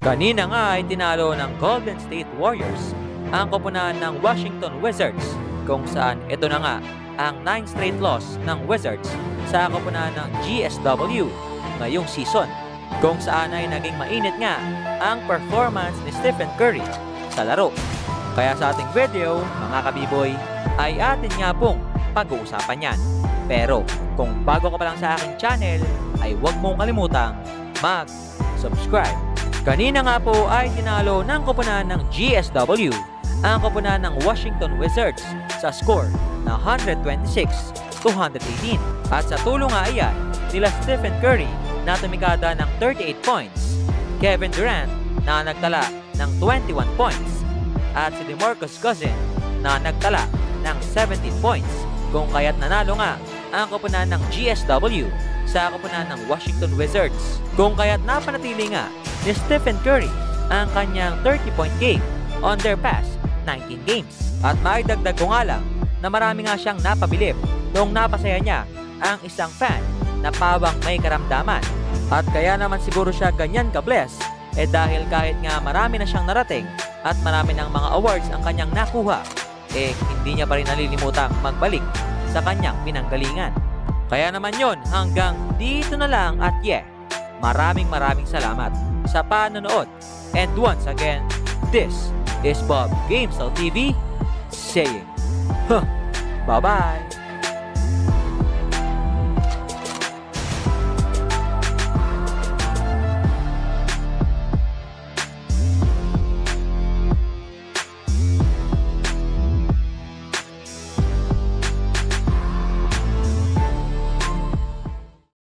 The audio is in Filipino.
Kanina nga ay tinalo ng Golden State Warriors ang koponan ng Washington Wizards, kung saan ito na nga ang 9th straight loss ng Wizards sa koponan ng GSW ngayong season, kung saan ay naging mainit nga ang performance ni Stephen Curry sa laro. Kaya sa ating video, mga kabiboy, ay atin nga pong pag-uusapan yan. Pero kung bago ka pa lang sa aking channel, ay huwag mong kalimutang mag-subscribe. Kanina nga po ay tinalo ng koponan ng GSW ang koponan ng Washington Wizards sa score na 126-118. At sa tulong nga iyan nila Stephen Curry na tumikada ng 38 points, Kevin Durant na nagtala ng 21 points, at si DeMarcus Cousins na nagtala ng 17 points, kung kaya't nanalo nga ang koponan ng GSW sa koponan ng Washington Wizards, kung kaya't napanatili nga ni Stephen Curry ang kanyang 30-point game on their past 19 games. At maidagdag ko nga lang na marami nga siyang napabilib nung napasaya niya ang isang fan na pawang may karamdaman. At kaya naman siguro siya ganyan ka-bless dahil kahit nga marami na siyang narating at marami ng mga awards ang kanyang nakuha, hindi niya pa rin nalilimutang magbalik sa kanyang pinanggalingan. Kaya naman yon, hanggang dito na lang at maraming salamat sa panonood. And once again, this is Bob Gamesell TV saying, bye-bye!